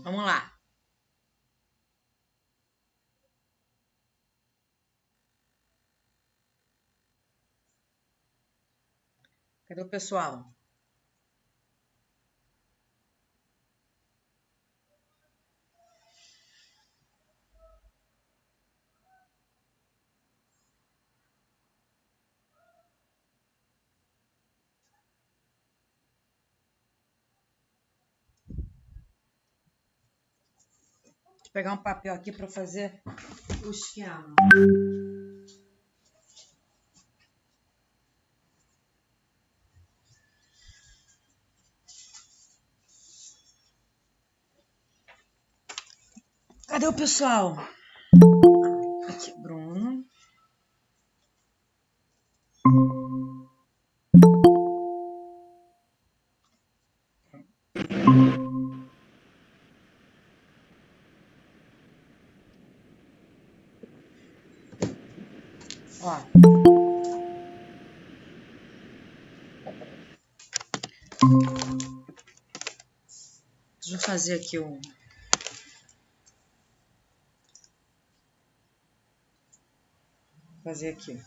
Vamos lá. Cadê o pessoal? Vou pegar um papel aqui para fazer o esquema. Cadê o pessoal? Aqui, Bruno. Ó. Deixa eu fazer aqui um... fazer aqui.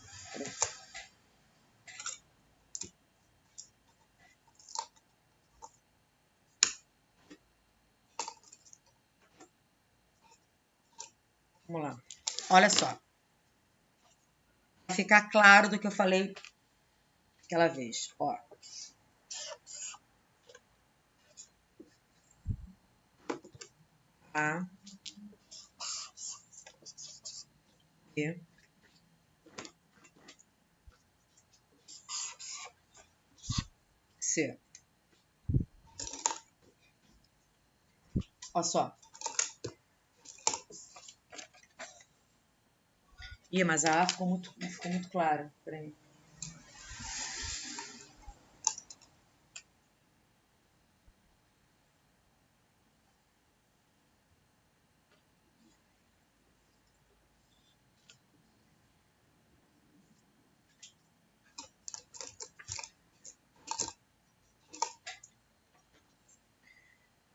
Vamos lá. Olha só. Vai ficar claro do que eu falei aquela vez. Ó. A. B. C. Olha só. Ih, mas a A ficou muito clara. Peraí.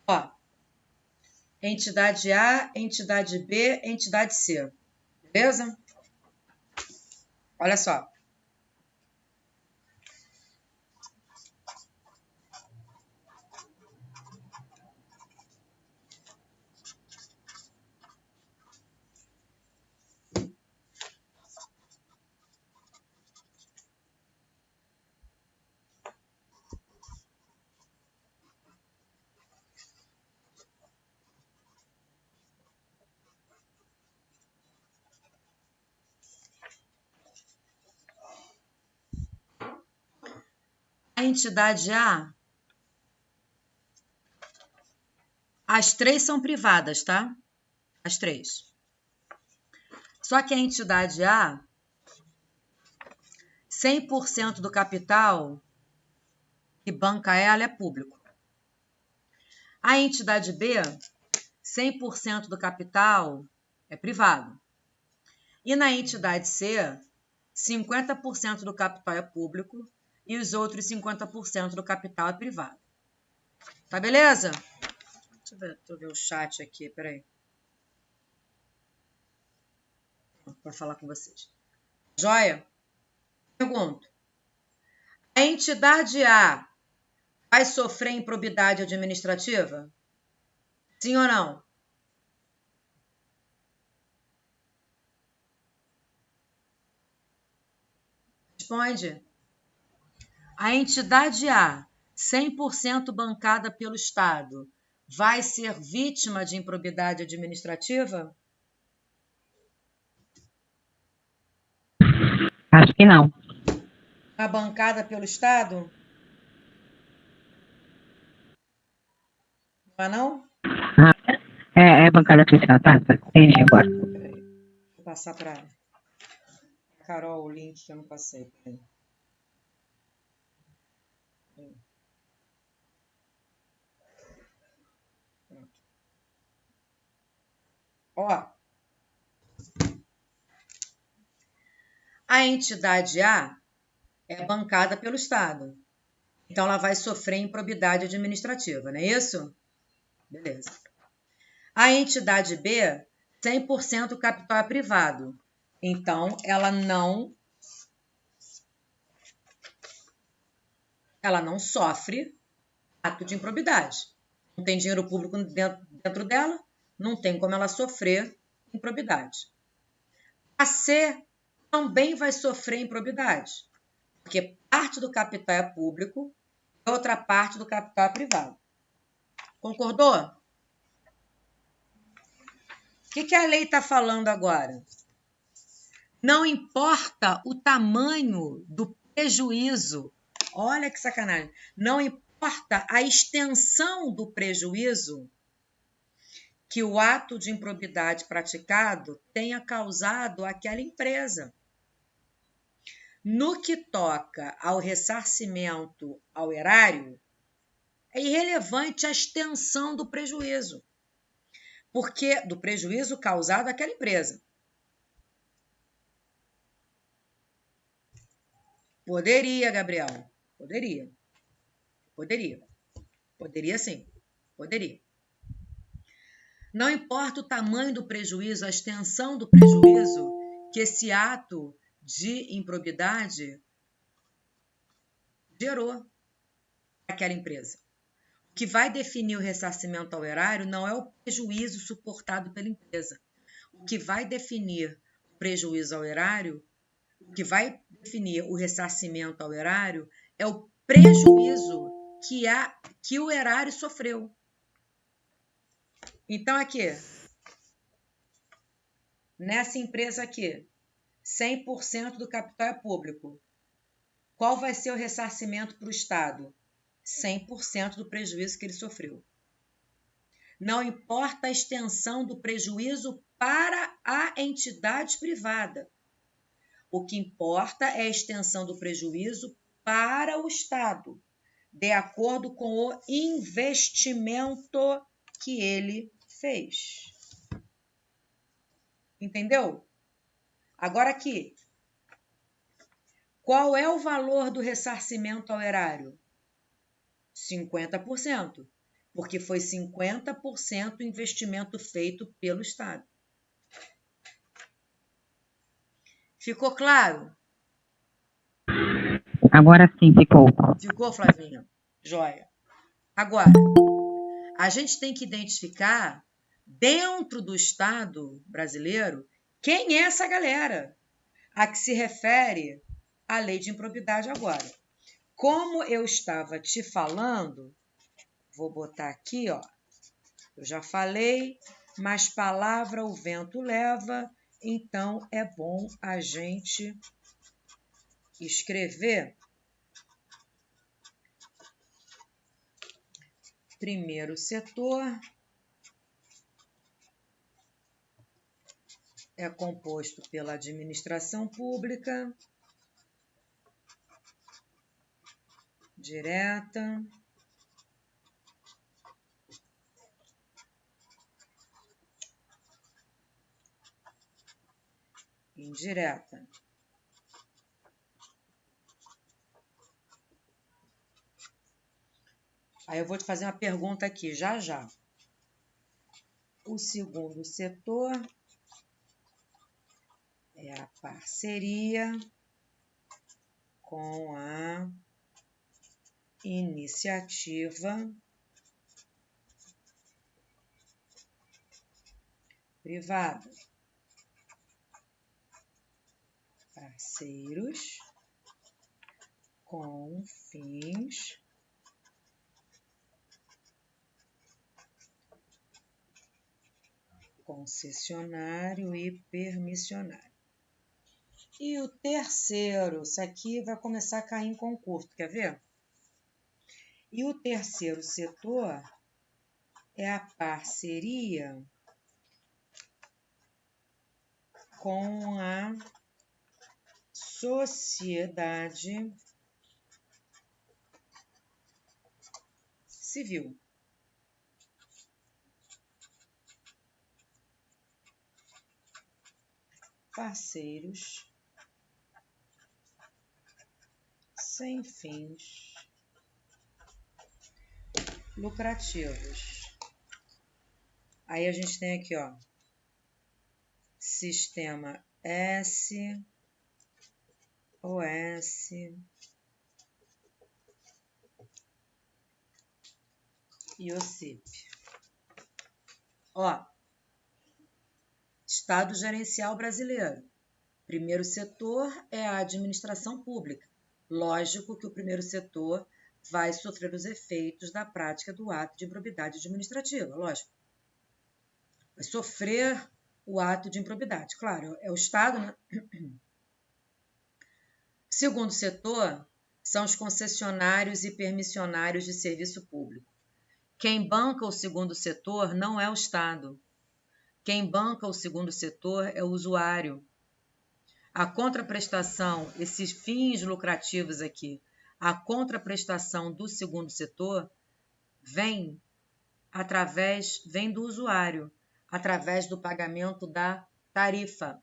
Ó. Entidade A, entidade B, entidade C. Beleza? Olha só. A entidade A, as três são privadas, tá? As três. Só que a entidade A, 100% do capital que banca ela é público. A entidade B, 100% do capital é privado. E na entidade C, 50% do capital é público e os outros 50% do capital é privado. Tá beleza? Deixa eu ver o chat aqui, peraí. Para falar com vocês. Joia? Pergunto. A entidade A vai sofrer improbidade administrativa? Sim ou não? Responde. A entidade A, 100% bancada pelo Estado, vai ser vítima de improbidade administrativa? Acho que não. A bancada pelo Estado? Não é não? É bancada fiscal, tá? Entendi agora. Peraí. Vou passar para Carol o link que eu não passei. Peraí. Pronto. Ó. A entidade A é bancada pelo Estado. Então, ela vai sofrer improbidade administrativa, não é isso? Beleza. A entidade B, 100% capital é privado. Então, ela não sofre ato de improbidade. Não tem dinheiro público dentro dela, não tem como ela sofrer improbidade. A C também vai sofrer improbidade, porque parte do capital é público e outra parte do capital é privado. Concordou? O que a lei está falando agora? Não importa o tamanho do prejuízo. Olha que sacanagem. Não importa a extensão do prejuízo que o ato de improbidade praticado tenha causado àquela empresa. No que toca ao ressarcimento ao erário, é irrelevante a extensão do prejuízo, porque do prejuízo causado àquela empresa. Poderia, Gabriel. Poderia. Poderia sim. Poderia. Não importa o tamanho do prejuízo, a extensão do prejuízo que esse ato de improbidade gerou àquela empresa. O que vai definir o ressarcimento ao erário não é o prejuízo suportado pela empresa. O que vai definir o prejuízo ao erário, o que vai definir o ressarcimento ao erário é o prejuízo que o erário sofreu. Então, aqui, nessa empresa aqui, 100% do capital é público. Qual vai ser o ressarcimento para o Estado? 100% do prejuízo que ele sofreu. Não importa a extensão do prejuízo para a entidade privada. O que importa é a extensão do prejuízo para o Estado, de acordo com o investimento que ele fez. Entendeu? Agora aqui, qual é o valor do ressarcimento ao erário? 50%, porque foi 50% o investimento feito pelo Estado. Ficou claro? Agora sim, ficou. Ficou, Flavinha? Joia. Agora, a gente tem que identificar, dentro do Estado brasileiro, quem é essa galera a que se refere a lei de improbidade agora. Como eu estava te falando, vou botar aqui, ó. Eu já falei, mas palavra o vento leva, então é bom a gente escrever. Primeiro setor é composto pela administração pública, direta, indireta. Aí eu vou te fazer uma pergunta aqui, já já. O segundo setor é a parceria com a iniciativa privada. Parceiros com fins concessionário e permissionário. E o terceiro, isso aqui vai começar a cair em concurso, quer ver? E o terceiro setor é a parceria com a sociedade civil. Parceiros sem fins lucrativos. Aí a gente tem aqui, ó, sistema S, OS, e OCIP. Ó, Estado gerencial brasileiro. Primeiro setor é a administração pública. Lógico que o primeiro setor vai sofrer os efeitos da prática do ato de improbidade administrativa, lógico. Vai sofrer o ato de improbidade, claro, é o Estado, né? Segundo setor são os concessionários e permissionários de serviço público. Quem banca o segundo setor não é o Estado. Quem banca o segundo setor é o usuário. A contraprestação, esses fins lucrativos aqui, a contraprestação do segundo setor vem do usuário, através do pagamento da tarifa.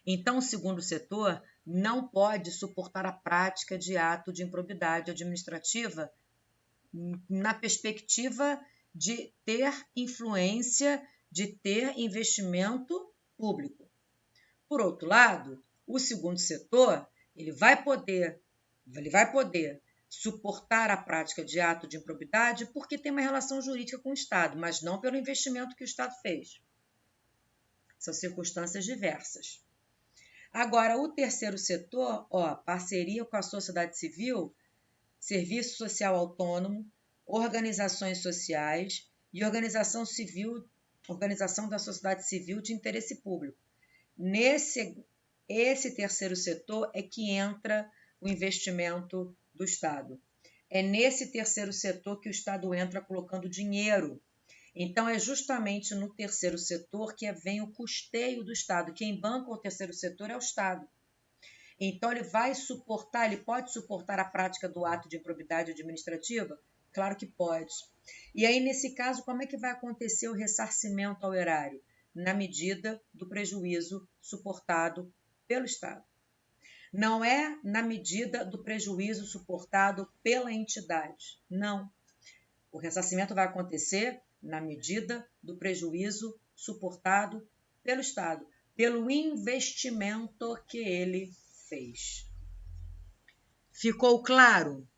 Então, o segundo setor não pode suportar a prática de ato de improbidade administrativa na perspectiva de ter influência, de ter investimento público. Por outro lado, o segundo setor ele vai poder suportar a prática de ato de improbidade porque tem uma relação jurídica com o Estado, mas não pelo investimento que o Estado fez. São circunstâncias diversas. Agora, o terceiro setor, parceria com a sociedade civil, serviço social autônomo, organizações sociais e organização da sociedade civil de interesse público. Esse terceiro setor é que entra o investimento do Estado. É nesse terceiro setor que o Estado entra colocando dinheiro. Então, é justamente no terceiro setor que vem o custeio do Estado. Quem banca o terceiro setor é o Estado. Então, ele pode suportar a prática do ato de improbidade administrativa? Claro que pode. E aí, nesse caso, como é que vai acontecer o ressarcimento ao erário? Na medida do prejuízo suportado pelo Estado. Não é na medida do prejuízo suportado pela entidade. Não. O ressarcimento vai acontecer na medida do prejuízo suportado pelo Estado, pelo investimento que ele fez. Ficou claro?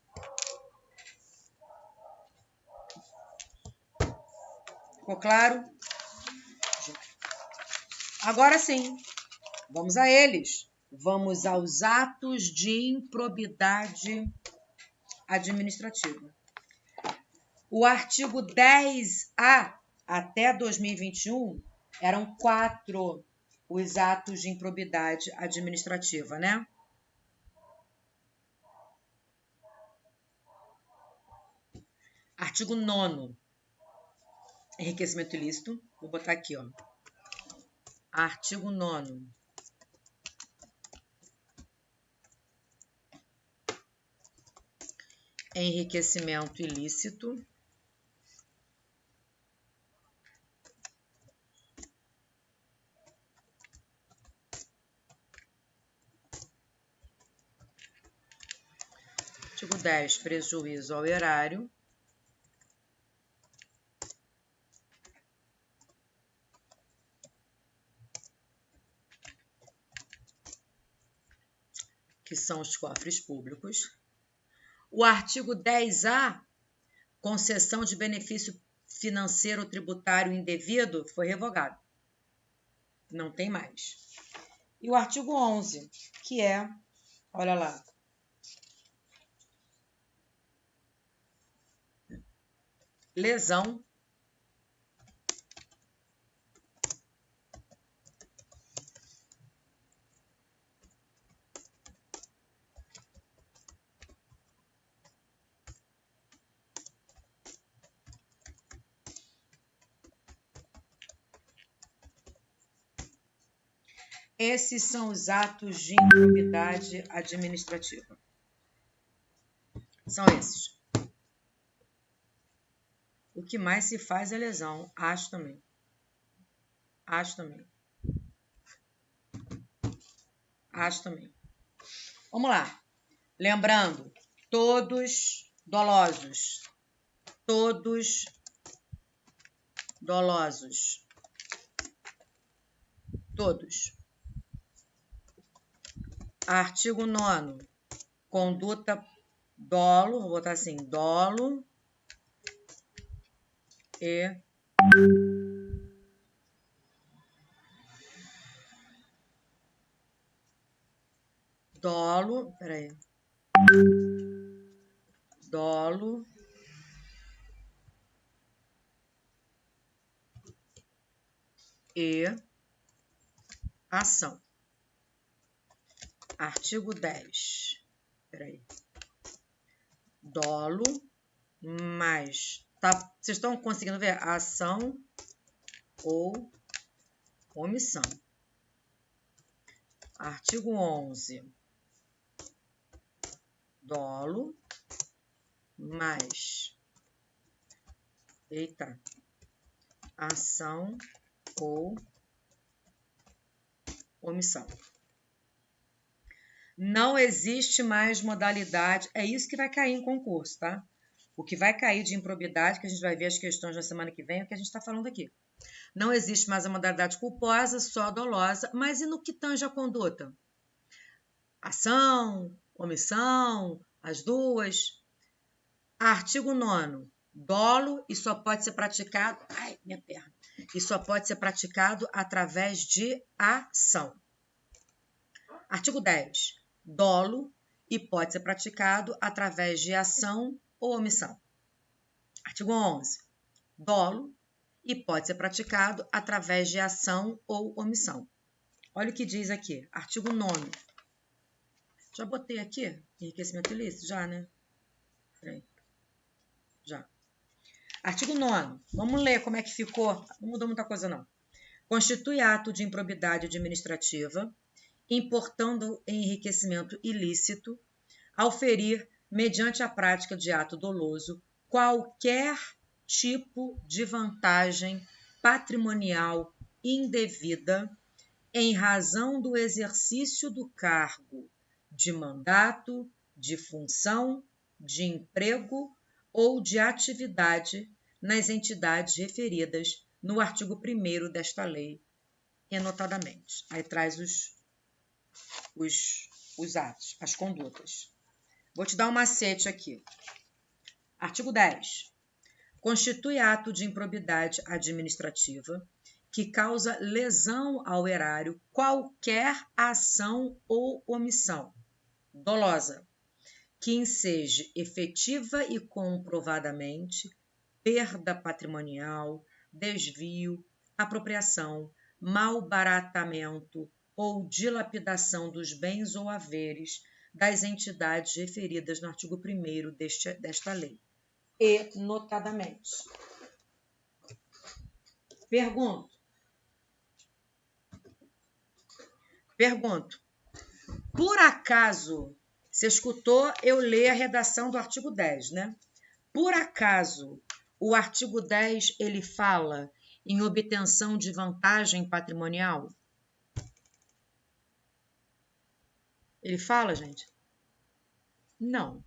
Ficou claro? Agora sim, vamos a eles. Vamos aos atos de improbidade administrativa. O artigo 10A até 2021 eram 4 os atos de improbidade administrativa, né? Artigo 9º, enriquecimento ilícito. Vou botar aqui, ó. Artigo 9º. Enriquecimento ilícito. Artigo 10, prejuízo ao erário. Que são os cofres públicos. O artigo 10A, concessão de benefício financeiro tributário indevido, foi revogado. Não tem mais. E o artigo 11, que é, olha lá, lesão Esses são os atos de improbidade administrativa. São esses. O que mais se faz é lesão. Acho também. Vamos lá. Lembrando, todos dolosos. todos dolosos. Todos. Artigo 9º. Conduta dolo, vou botar assim, dolo e dolo, peraí, dolo e ação. Artigo 10. Peraí. Dolo mais, tá? Vocês estão conseguindo ver? Ação ou omissão. Artigo 11. Dolo mais, ação ou omissão. Não existe mais modalidade, é isso que vai cair em concurso, tá? O que vai cair de improbidade, que a gente vai ver as questões na semana que vem, é o que a gente está falando aqui. Não existe mais a modalidade culposa, só dolosa, mas e no que tange a conduta? Ação, omissão, as duas. Artigo 9º. Dolo e só pode ser praticado... Ai, minha perna. E só pode ser praticado através de ação. Artigo 10. Dolo e pode ser praticado através de ação ou omissão. Artigo 11. Dolo e pode ser praticado através de ação ou omissão. Olha o que diz aqui. Artigo 9º. Já botei aqui enriquecimento ilícito? Já, né? Peraí. Já. Artigo 9º. Vamos ler como é que ficou. Não mudou muita coisa, não. Constitui ato de improbidade administrativa, importando enriquecimento ilícito, ao ferir, mediante a prática de ato doloso, qualquer tipo de vantagem patrimonial indevida em razão do exercício do cargo, de mandato, de função, de emprego ou de atividade nas entidades referidas no artigo 1º desta lei, enotadamente. Aí traz os atos, as condutas. Vou te dar um macete aqui. Artigo 10. Constitui ato de improbidade administrativa que causa lesão ao erário qualquer ação ou omissão dolosa que enseje efetiva e comprovadamente perda patrimonial, desvio, apropriação, malbaratamento ou dilapidação dos bens ou haveres das entidades referidas no artigo 1º desta lei, e notadamente. Pergunto, por acaso, você escutou eu ler a redação do artigo 10, né? Por acaso, o artigo 10, ele fala em obtenção de vantagem patrimonial? Ele fala, gente? Não.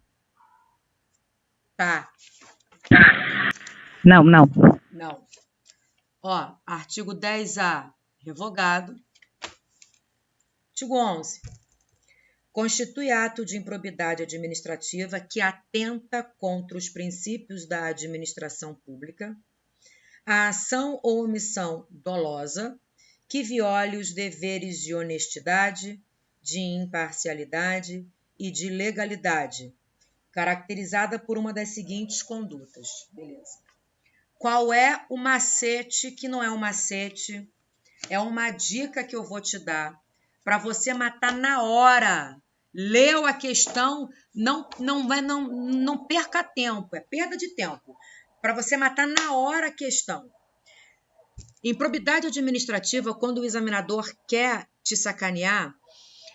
Tá. Não. Não. Ó, artigo 10A, revogado. Artigo 11. Constitui ato de improbidade administrativa que atenta contra os princípios da administração pública, a ação ou omissão dolosa que viole os deveres de honestidade, de imparcialidade e de legalidade, caracterizada por uma das seguintes condutas. Beleza. Qual é o macete que não é um macete? É uma dica que eu vou te dar para você matar na hora. Leu a questão, não perca tempo, é perda de tempo. Para você matar na hora a questão. Improbidade administrativa, quando o examinador quer te sacanear,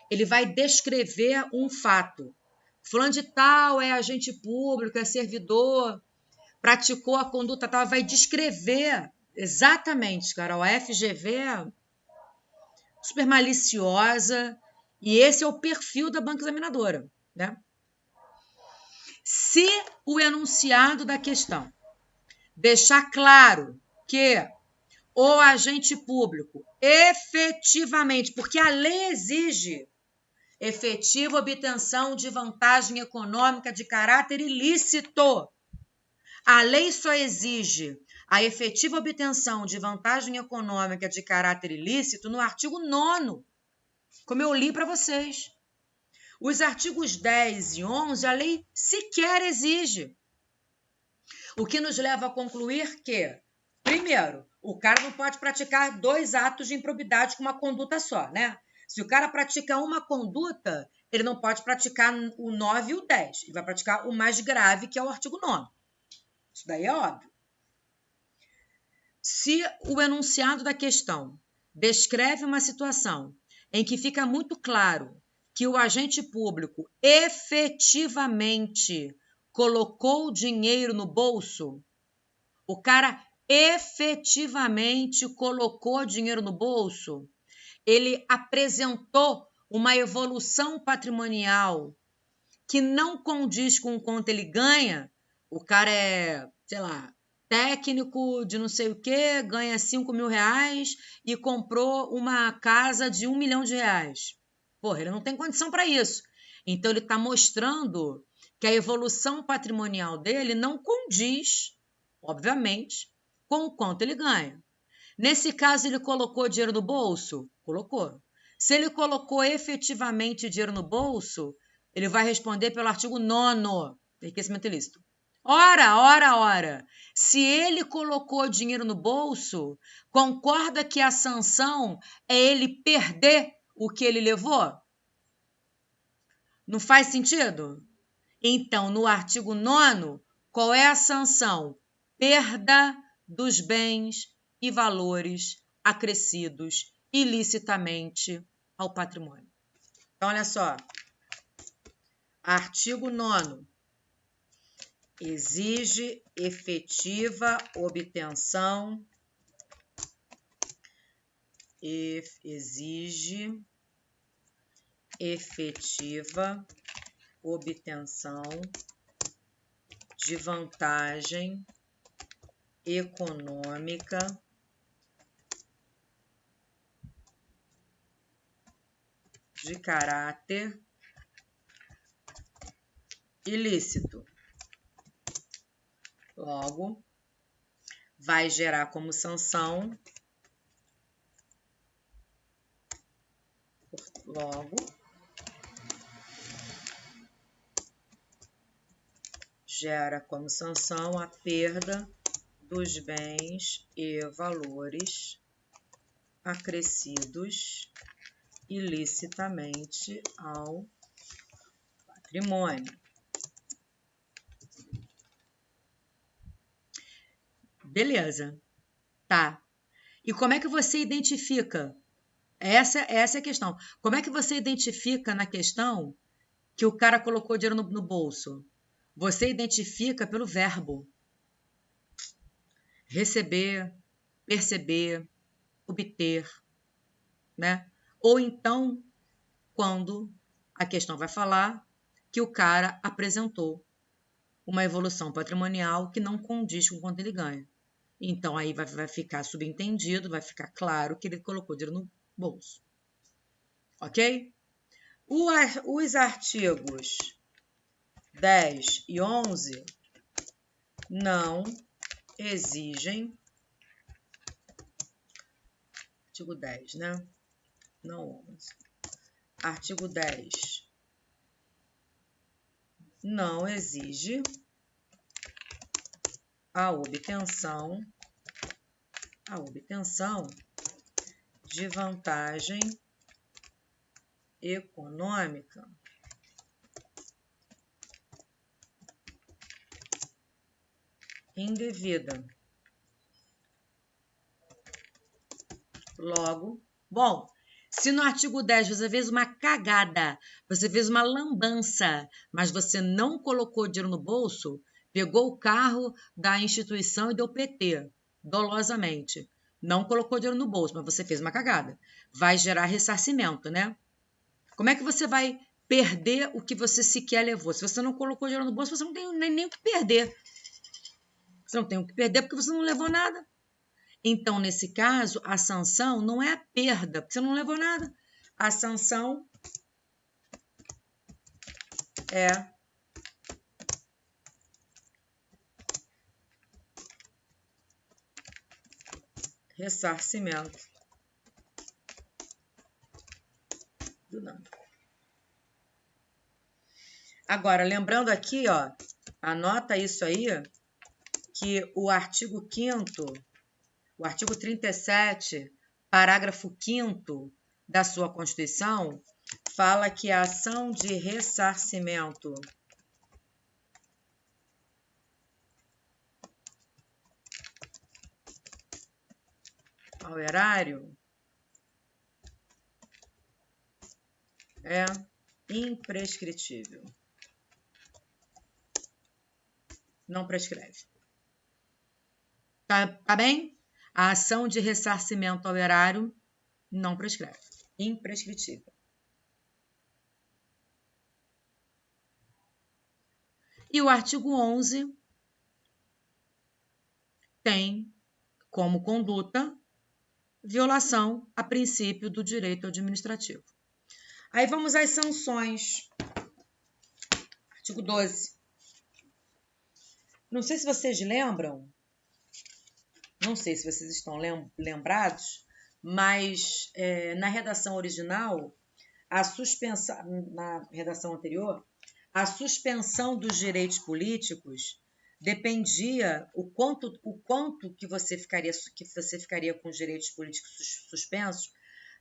ele vai descrever um fato. Fulano de tal é agente público, é servidor, praticou a conduta tal, vai descrever exatamente, cara. A FGV é super maliciosa e esse é o perfil da banca examinadora, né? Se o enunciado da questão deixar claro que o agente público efetivamente, porque a lei exige efetiva obtenção de vantagem econômica de caráter ilícito. A lei só exige a efetiva obtenção de vantagem econômica de caráter ilícito no artigo 9º, como eu li para vocês. Os artigos 10 e 11, a lei sequer exige. O que nos leva a concluir que, primeiro, o cara não pode praticar 2 atos de improbidade com uma conduta só, né? Se o cara pratica uma conduta, ele não pode praticar o 9 e o 10. Ele vai praticar o mais grave, que é o artigo 9º. Isso daí é óbvio. Se o enunciado da questão descreve uma situação em que fica muito claro que o agente público efetivamente colocou dinheiro no bolso, o cara efetivamente colocou dinheiro no bolso, ele apresentou uma evolução patrimonial que não condiz com o quanto ele ganha, o cara é, sei lá, técnico de não sei o quê, ganha 5 mil reais e comprou uma casa de 1 milhão de reais. Porra, ele não tem condição para isso. Então, ele está mostrando que a evolução patrimonial dele não condiz, obviamente, com o quanto ele ganha. Nesse caso, ele colocou dinheiro no bolso? Colocou. Se ele colocou efetivamente dinheiro no bolso, ele vai responder pelo artigo 9º, enriquecimento ilícito. Ora. Se ele colocou dinheiro no bolso, concorda que a sanção é ele perder o que ele levou? Não faz sentido? Então, no artigo 9º, qual é a sanção? Perda dos bens e valores acrescidos ilicitamente ao patrimônio. Então, olha só. Artigo 9º. Exige efetiva obtenção. Exige efetiva obtenção de vantagem econômica de caráter ilícito. Logo, vai gerar como sanção, gera como sanção a perda dos bens e valores acrescidos ilicitamente ao patrimônio. Beleza, tá. E como é que você identifica? Essa é a questão. Como é que você identifica na questão que o cara colocou dinheiro no bolso? Você identifica pelo verbo. Receber, perceber, obter, né? Ou então, quando a questão vai falar que o cara apresentou uma evolução patrimonial que não condiz com quanto ele ganha. Então, aí vai ficar subentendido, vai ficar claro que ele colocou dinheiro no bolso. Ok? Os artigos 10 e 11 não exigem... Artigo 10, né? Não 11. Artigo 10 não exige a obtenção de vantagem econômica indevida. Logo, bom, se no artigo 10 você fez uma cagada, você fez uma lambança, mas você não colocou dinheiro no bolso, pegou o carro da instituição e deu PT, dolosamente. Não colocou dinheiro no bolso, mas você fez uma cagada. Vai gerar ressarcimento, né? Como é que você vai perder o que você sequer levou? Se você não colocou dinheiro no bolso, você não tem nem o que perder. Você não tem o que perder porque você não levou nada. Então, nesse caso, a sanção não é a perda, porque você não levou nada. A sanção é ressarcimento do dano. Agora, lembrando aqui, ó, anota isso aí, que o artigo 5º, o artigo 37, parágrafo 5º da sua Constituição, fala que a ação de ressarcimento ao erário é imprescritível. Não prescreve. Tá bem? A ação de ressarcimento ao erário não prescreve. Imprescritível. E o artigo 11 tem como conduta violação a princípio do direito administrativo. Aí vamos às sanções. Artigo 12. Não sei se vocês lembram, não sei se vocês estão lembrados, mas na redação original, na redação anterior, a suspensão dos direitos políticos dependia o quanto que você ficaria com os direitos políticos suspensos,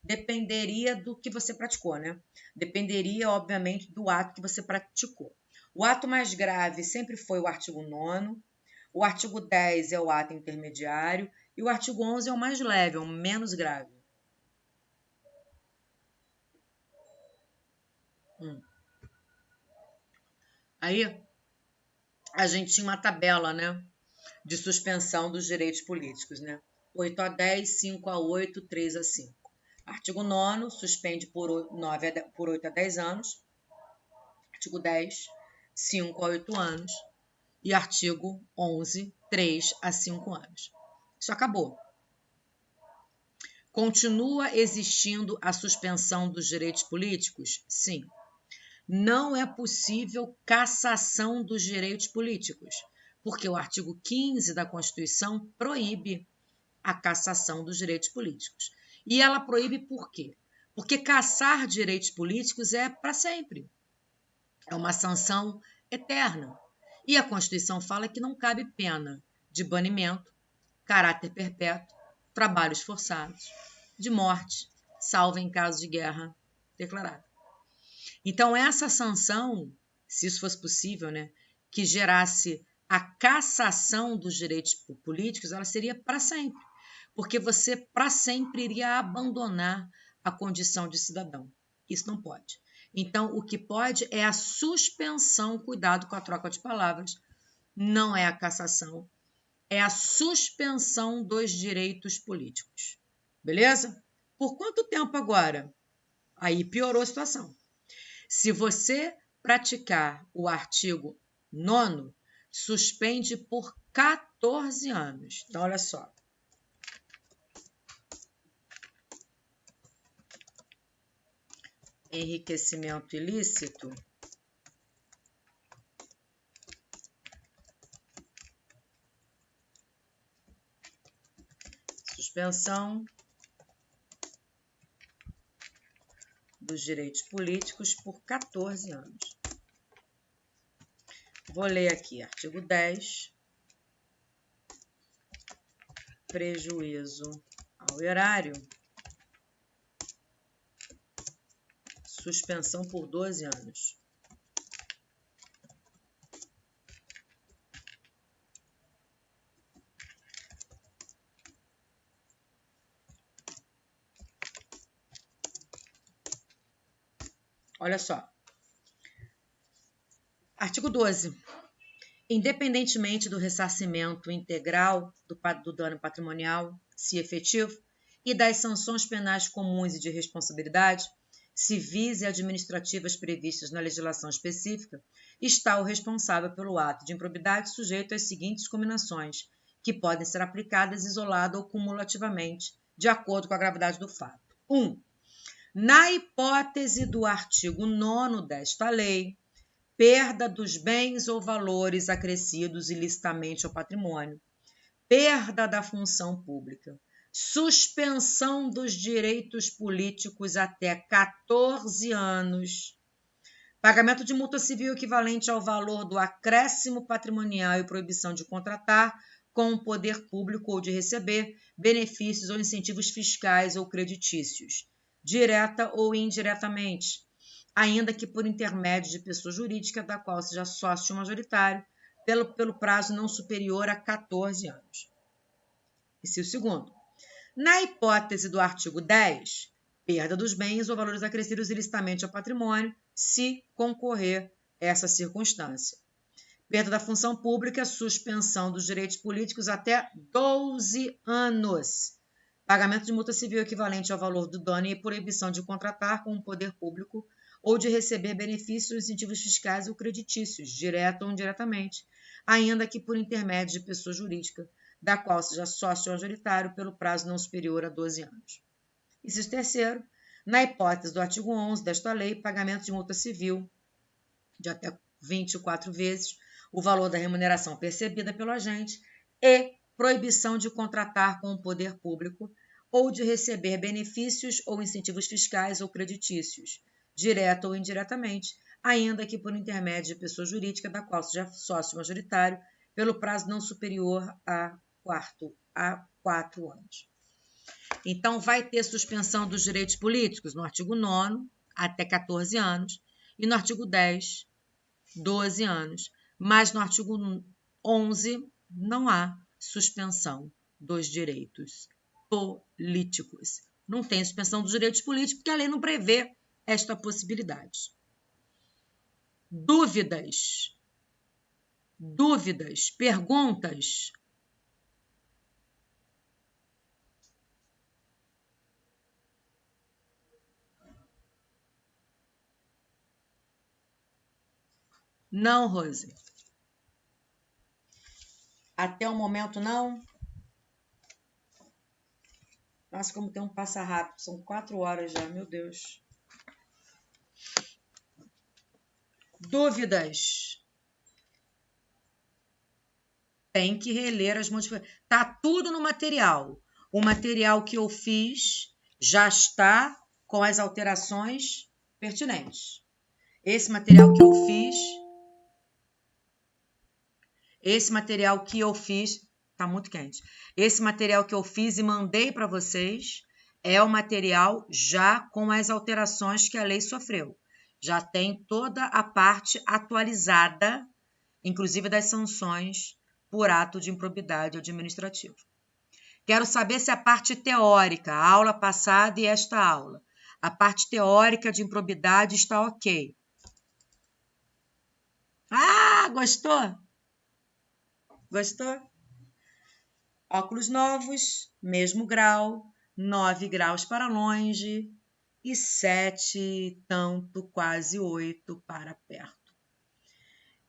dependeria do que você praticou, né? Dependeria, obviamente, do ato que você praticou. O ato mais grave sempre foi o artigo 9º, o artigo 10 é o ato intermediário e o artigo 11 é o mais leve, é o menos grave. Aí, a gente tinha uma tabela, né, de suspensão dos direitos políticos, né? 8 a 10, 5 a 8, 3 a 5. Artigo 9º, suspende por 8 a 10 anos. Artigo 10, 5 a 8 anos. E artigo 11, 3 a 5 anos. Isso acabou. Continua existindo a suspensão dos direitos políticos? Sim. Não é possível cassação dos direitos políticos, porque o artigo 15 da Constituição proíbe a cassação dos direitos políticos. E ela proíbe por quê? Porque cassar direitos políticos é para sempre. É uma sanção eterna. E a Constituição fala que não cabe pena de banimento, caráter perpétuo, trabalhos forçados, de morte, salvo em caso de guerra declarada. Então, essa sanção, se isso fosse possível, né, que gerasse a cassação dos direitos políticos, ela seria para sempre, porque você para sempre iria abandonar a condição de cidadão. Isso não pode. Então, o que pode é a suspensão, cuidado com a troca de palavras, não é a cassação, é a suspensão dos direitos políticos. Beleza? Por quanto tempo agora? Aí piorou a situação. Se você praticar o artigo 9º, suspende por 14 anos. Então, olha só. Enriquecimento ilícito. Suspensão dos direitos políticos por 14 anos. Vou ler aqui, artigo 10. Prejuízo ao erário. Suspensão por 12 anos. Olha só. Artigo 12. Independentemente do ressarcimento integral do dano patrimonial, se efetivo, e das sanções penais comuns e de responsabilidade, civis e administrativas previstas na legislação específica, está o responsável pelo ato de improbidade sujeito às seguintes combinações, que podem ser aplicadas isolada ou cumulativamente, de acordo com a gravidade do fato. 1. Na hipótese do artigo 9º desta lei, perda dos bens ou valores acrescidos ilicitamente ao patrimônio, perda da função pública, suspensão dos direitos políticos até 14 anos, pagamento de multa civil equivalente ao valor do acréscimo patrimonial e proibição de contratar com o poder público ou de receber benefícios ou incentivos fiscais ou creditícios, direta ou indiretamente, ainda que por intermédio de pessoa jurídica da qual seja sócio majoritário, pelo prazo não superior a 14 anos. Inciso 2º. Na hipótese do artigo 10, perda dos bens ou valores acrescidos ilicitamente ao patrimônio, se concorrer essa circunstância. Perda da função pública, suspensão dos direitos políticos até 12 anos. Pagamento de multa civil equivalente ao valor do dano e proibição de contratar com o poder público ou de receber benefícios ou incentivos fiscais ou creditícios, direta ou indiretamente, ainda que por intermédio de pessoa jurídica, da qual seja sócio majoritário pelo prazo não superior a 12 anos. Inciso 3º, na hipótese do artigo 11 desta lei, pagamento de multa civil de até 24 vezes o valor da remuneração percebida pelo agente e proibição de contratar com o poder público ou de receber benefícios ou incentivos fiscais ou creditícios, direta ou indiretamente, ainda que por intermédio de pessoa jurídica da qual seja sócio majoritário pelo prazo não superior a 4 anos. Então, vai ter suspensão dos direitos políticos no artigo 9º, até 14 anos, e no artigo 10, 12 anos. Mas no artigo 11, não há suspensão dos direitos políticos. Não tem suspensão dos direitos políticos, porque a lei não prevê esta possibilidade. Dúvidas, perguntas? Não, Rose. Até o momento, não? Nossa, como tem um passa rápido. São 4 horas já, meu Deus. Dúvidas? Tem que reler as modificações. Está tudo no material. O material que eu fiz já está com as alterações pertinentes. Esse material que eu fiz, tá muito quente. Esse material que eu fiz e mandei para vocês é o material já com as alterações que a lei sofreu. Já tem toda a parte atualizada, inclusive das sanções por ato de improbidade administrativa. Quero saber se a parte teórica, a aula passada e esta aula, a parte teórica de improbidade está ok. Ah, gostou? Gostou? Óculos novos, mesmo grau, 9 graus para longe e 7, tanto, quase 8 para perto.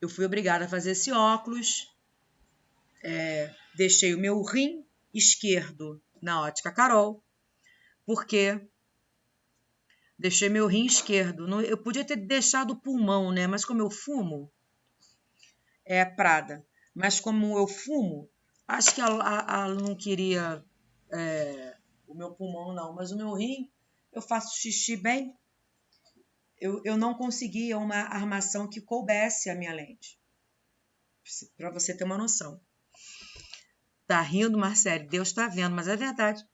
Eu fui obrigada a fazer esse óculos, deixei o meu rim esquerdo na Ótica Carol, porque deixei meu rim esquerdo. Eu podia ter deixado o pulmão, né? Mas como eu fumo, é Prada. Mas como eu fumo, acho que ela não queria o meu pulmão, não. Mas o meu rim, eu faço xixi bem. Eu não conseguia uma armação que coubesse a minha lente. Para você ter uma noção. Tá rindo, Marcele? Deus está vendo, mas é verdade.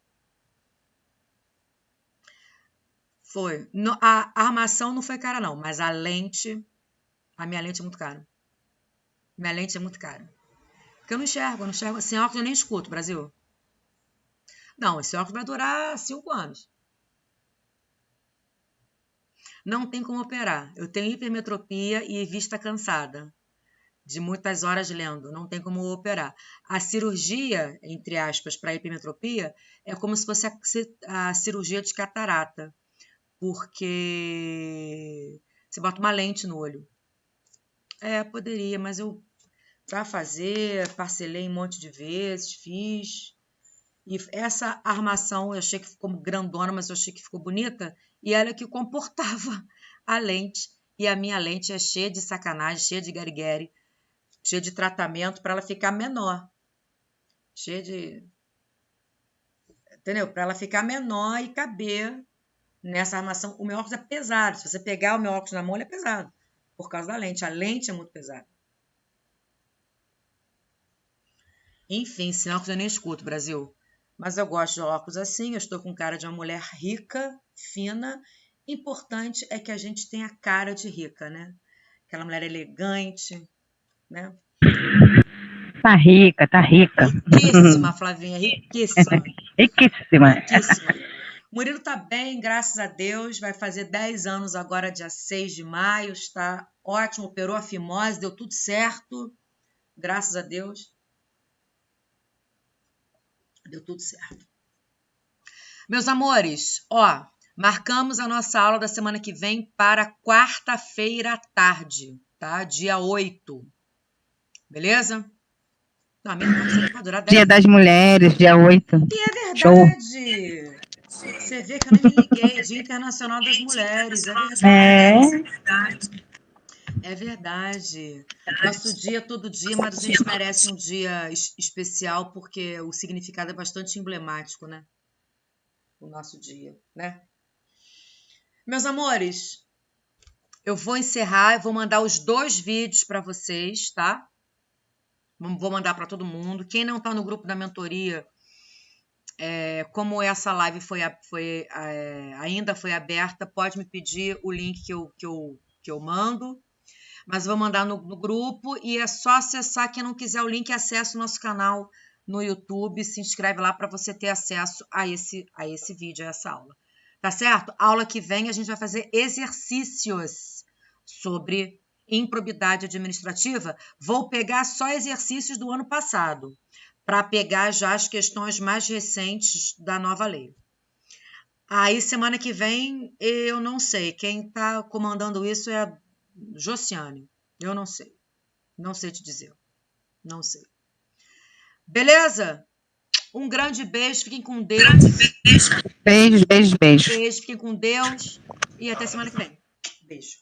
Foi. A armação não foi cara, não. Mas a minha lente é muito cara. Minha lente é muito cara. Porque eu não enxergo. Sem óculos eu nem escuto, Brasil. Não, esse óculos vai durar 5 anos. Não tem como operar. Eu tenho hipermetropia e vista cansada. De muitas horas lendo. Não tem como operar. A cirurgia, entre aspas, para hipermetropia, é como se fosse a cirurgia de catarata. porque você bota uma lente no olho. Poderia, mas eu, pra fazer, parcelei um monte de vezes, fiz. E essa armação eu achei que ficou grandona, mas eu achei que ficou bonita. E ela que comportava a lente. E a minha lente é cheia de sacanagem, cheia de guerigueri, cheia de tratamento para ela ficar menor. Cheia de... Entendeu? Para ela ficar menor e caber nessa armação. O meu óculos é pesado. Se você pegar o meu óculos na mão, ele é pesado. Por causa da lente. A lente é muito pesada. Enfim, sinal que eu nem escuto, Brasil. Mas eu gosto de óculos assim. Eu estou com cara de uma mulher rica, fina. Importante é que a gente tenha cara de rica, né? Aquela mulher elegante, né? Tá rica, tá rica. Riquíssima, Flavinha, riquíssima. Riquíssima. Riquíssima. Murilo tá bem, graças a Deus. Vai fazer 10 anos agora, dia 6 de maio. Está ótimo, operou a fimose, deu tudo certo. Graças a Deus. Deu tudo certo. Meus amores, marcamos a nossa aula da semana que vem para quarta-feira à tarde, tá? Dia 8. Beleza? Não, a minha nossa vai durar 10 Dia das Mulheres, dia 8. E é verdade. Show. Você vê que eu nem me liguei. Dia Internacional das Mulheres. É verdade. É verdade. Nosso dia todo dia, mas a gente merece um dia especial porque o significado é bastante emblemático, né? O nosso dia, né? Meus amores, eu vou encerrar, eu vou mandar os 2 vídeos para vocês, tá? Vou mandar para todo mundo. Quem não está no grupo da mentoria, como essa live ainda foi aberta, pode me pedir o link que eu mando. Mas vou mandar no grupo e é só acessar. Quem não quiser o link, acessa o nosso canal no YouTube, se inscreve lá para você ter acesso a esse vídeo, a essa aula. Tá certo? Aula que vem a gente vai fazer exercícios sobre improbidade administrativa. Vou pegar só exercícios do ano passado, para pegar já as questões mais recentes da nova lei. Aí, semana que vem, eu não sei. Quem está comandando isso é a Josiane. Eu não sei. Não sei te dizer. Não sei. Beleza? Um grande beijo. Fiquem com Deus. Beijo. Beijo. Fiquem com Deus. E até semana que vem. Beijo.